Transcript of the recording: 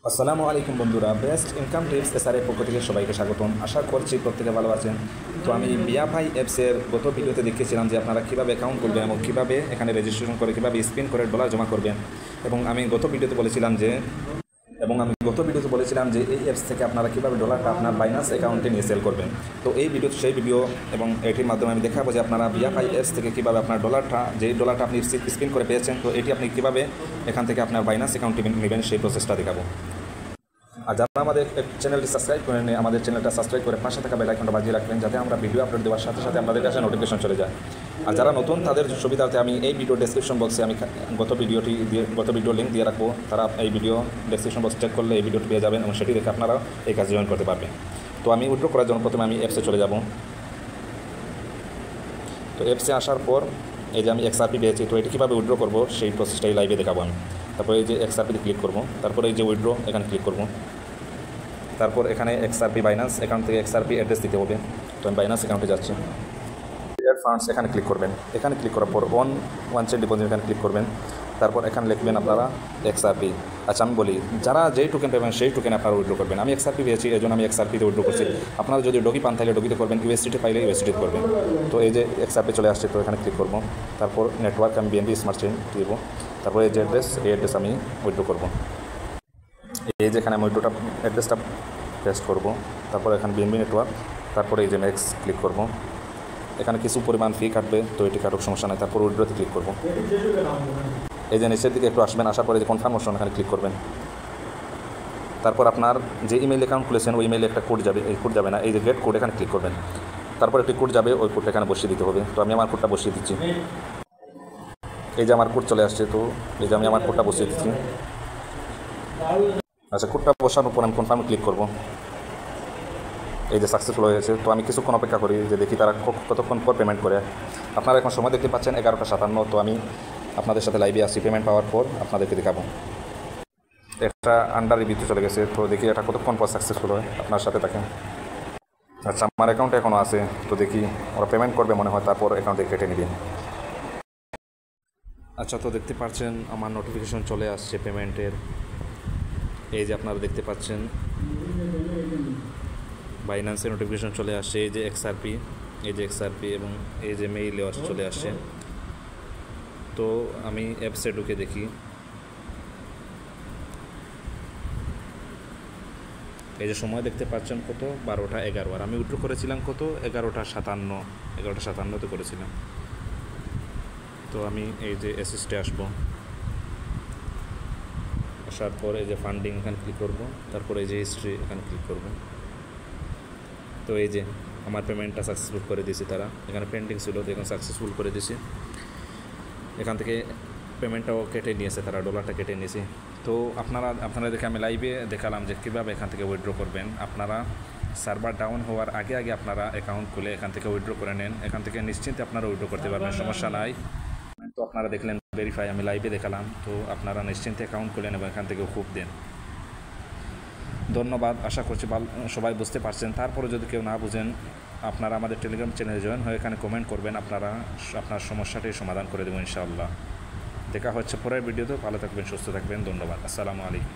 আসসালামু আলাইকুম বন্ধুরা, বেস্ট ইনকাম টিপস এসআরের পক্ষ থেকে সবাইকে স্বাগতম। আশা করছি প্রত্যেকে ভালো আছেন। তো আমি বিয়াফাই অ্যাপসের গত ভিডিওতে দেখিয়েছিলাম যে আপনারা কীভাবে অ্যাকাউন্ট করবেন এবং কীভাবে এখানে রেজিস্ট্রেশন করে কীভাবে স্পিন করে ডলার জমা করবেন। এবং আমি গত ভিডিওতে বলেছিলাম যে এই অ্যাপস থেকে আপনারা কীভাবে ডলারটা আপনার বাইন্যান্স অ্যাকাউন্টে নিয়ে সেল করবেন। তো এই সেই ভিডিও এবং এটির মাধ্যমে আমি দেখাবো যে আপনারা বিয়াফাই অ্যাপস থেকে কীভাবে আপনার ডলারটা আপনি স্পিন করে পেয়েছেন, তো এটি আপনি কীভাবে এখান থেকে আপনার বাইন্যান্স অ্যাকাউন্টে নেবেন সেই প্রসেসটা দেখাবো। আর যারা আমাদের চ্যানেলটি সাবস্ক্রাইব করেন, আমাদের চ্যানেলটা সাবস্ক্রাইব করে পাশে থাকা বেল আইকনটা বাজিয়ে রাখবেন, যাতে আমরা ভিডিও আপলোড দেওয়ার সাথে সাথে আপনাদের কাছে নোটিফিকেশন চলে যায়। আর যারা নতুন তাদের সুবিধার্থে আমি এই ভিডিও ডেসক্রিপশন বক্সে আমি গত ভিডিও লিঙ্ক দিয়ে রাখবো। তারা এই ভিডিও ডেসক্রিপশন বক্স চেক করলে এই ভিডিওটি পেয়ে যাবেন এবং সেটি দেখে আপনারা এই কাজ জয়েন করতে পারবেন। তো আমি উইথড্র করার জন্য প্রথমে আমি অ্যাপসে চলে যাব। তো অ্যাপসে আসার পর এই যে আমি এক্সআরপি পেয়েছি, তো এটি কীভাবে উইথড্র করবো সেই প্রসেসটাই লাইভে দেখাবো আমি। তারপরে এই যে এক্সআরপিতে ক্লিক করবো, তারপরে এই যে উইথড্র এখানে ক্লিক করবো। তারপর এখানে এক্সআরপি বাইন্যান্স অ্যাকাউন্ট থেকে এক্সআরপি অ্যাড্রেস দিতে হবে। তো আমি বাইন্যান্স অ্যাকাউন্টে যাচ্ছি। এয়ার ফান্ডস এখানে ক্লিক করবেন। এখানে ক্লিক করার পর ওয়ান চেন ডিপোজিট এখানে ক্লিক করবেন। তারপর এখানে লিখবেন আপনারা এক্সআরপি। আচ্ছা, আমি বলি যারা যেই টোকেন পাবেন সেই টোকেন আপনারা উইথড্র করবেন। আমি এক্সআরপি পেয়েছি, এই জন্য আমি এক্সআরপিতে উইথড্র করছি। আপনারা যদি ডগি পান তাহলে ডগিতে করবেন, ইউএসডিটি পাইলে ইউএসডিটি করবেন। তো এই যে এক্সআরপি চলে আসছে, তো এখানে ক্লিক করবো। তারপর নেটওয়ার্ক আমি বিএনবি স্মার্ট চেইন দিব। তারপর এই যে এই অ্যাড্রেস আমি উইথড্র করবো। এই যে এখানে আমি উইথড্রটা অ্যাড্রেসটা পেস্ট করব। তারপর এখানে বিএনবি নেটওয়ার্ক, তারপরে এই যে নেক্সট ক্লিক করব। এখানে কিছু পরিমাণ ফি কাটবে, তো এটি কাটুক, সমস্যা নাই। তারপর উইথড্রতে ক্লিক করব। এই যে নিচের দিকে একটু আসবেন, আসার পরে যে কনফার্মেশন এখানে ক্লিক করবেন। তারপর আপনার যে ইমেল অ্যাকাউন্ট খুলেছেন ওই ইমেলে একটা কোড যাবে, এই কোড যাবে না, এই যে গেট কোড এখানে ক্লিক করবেন। তারপর একটি কোড যাবে, ওই কোডটা এখানে বসিয়ে দিতে হবে। তো আমি আমার কোডটা বসিয়ে দিচ্ছি। এই যে আমার কোড চলে আসছে, তো এই যে আমি আমার কোডটা বসিয়ে দিচ্ছি। আচ্ছা, কোডটা বসানোর পর আমি কনফার্মে ক্লিক করব। এই যে সাকসেসফুল হয়ে গেছে। তো আমি কিছুক্ষণ অপেক্ষা করি যে দেখি তারা কতক্ষণ পর পেমেন্ট করে। আপনারা এখন সময় দেখতে পাচ্ছেন 11:57। তো আমি আপনাদের সাথে লাইভে আসছি। পেমেন্ট পাওয়ার পর আপনাদেরকে দেখাবো। একটা আন্ডার রিভিউতে চলে গেছে, তো দেখি এটা কতক্ষণ পর সাকসেসফুল হয়। আপনার সাথে থাকেন। আচ্ছা, আমার অ্যাকাউন্টে এখনও আছে, তো দেখি ওরা পেমেন্ট করবে মনে হয়, তারপর অ্যাকাউন্টে কেটে নেবেন। আচ্ছা, তো দেখতে পাচ্ছেন আমার নোটিফিকেশন চলে আসছে পেমেন্টের। এই যে আপনারা দেখতে পাচ্ছেন বাইন্যান্সের নোটিফিকেশন চলে আসছে। এই যে এক্সআরপি এবং এই যে মেইলেও চলে আসছে। তো আমি অ্যাপসে ঢুকে দেখি। এই যে সময় দেখতে পাচ্ছেন কত, 12:11। আর আমি উইথড্র করেছিলাম কত, 11:57 করেছিলাম। তো আমি এই যে অ্যাসিস্টে আসবো। আসার পর এই যে ফান্ডিং এখানে ক্লিক করব। তারপর এই যে হিস্ট্রি এখানে ক্লিক করব। তো এই যে আমার পেমেন্টটা সাকসেসফুল করে দিয়েছি। তারা এখানে পেন্ডিং ছিল, দেখুন সাকসেসফুল করে দিয়েছি। এখান থেকে পেমেন্টটাও কেটে নিয়েছে, তারা ডলারটা কেটে নিয়েছে। তো আপনারা দেখে আমি লাইভে দেখালাম যে কীভাবে এখান থেকে উইথড্র করবেন। আপনারা সার্ভার ডাউন হওয়ার আগে আপনারা অ্যাকাউন্ট খুলে এখান থেকে উইথড্র করে নেন। এখান থেকে নিশ্চিন্তে আপনারা উইথড্র করতে পারবেন, সমস্যা নাই। তো আপনারা দেখলেন ভেরিফাই, আমি লাইভে দেখালাম। তো আপনারা নিশ্চিন্তে অ্যাকাউন্ট খুলে নেবেন, এখান থেকে খুব দেন। ধন্যবাদ। আশা করছি সবাই বুঝতে পারছেন। তারপরে যদি কেউ না বুঝেন, আপনারা আমাদের টেলিগ্রাম চ্যানেলে জয়েন হয়ে এখানে কমেন্ট করবেন। আপনার সমস্যাটি সমাধান করে দেবো ইনশাআল্লাহ। দেখা হচ্ছে পরের ভিডিওতে। ভালো থাকবেন, সুস্থ থাকবেন। ধন্যবাদ। আসসালামু আলাইকুম।